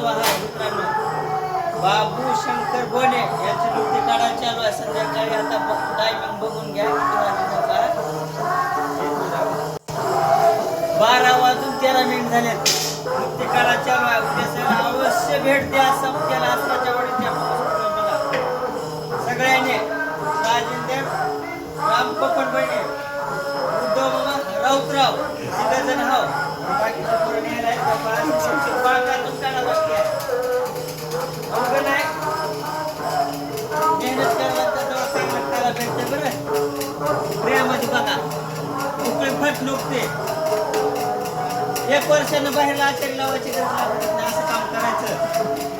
चालू आहे मित्रांनो. बाबू शंकर गोणे यांची नृत्य काढा चालू आहे संध्याकाळी. आता टायमिंग बघून घ्या किती वाजता का. 12:13 झालेत. नृत्य काढा चालू आहे. उद्या सगळं अवश्य भेट द्या. सप्त्याला असल्याच्या वडीच्या बघा सगळ्यांनी. राजेंद्र राम कोकण बहिणी उद्धव बाबा राऊतराव तिघजण हो. बाकीचे पोरं न्यायला आहेत. बाळकातून काढा लागते. अवघड नाही. मेहनत करायला तर चांगलं खायला भेटते बरं. प्रेमामध्ये बघा उकळी फट नुकते. 1 वर्षानं बाहेरला आचारी लावायची गरज लागत नाही. असं काम करायचं.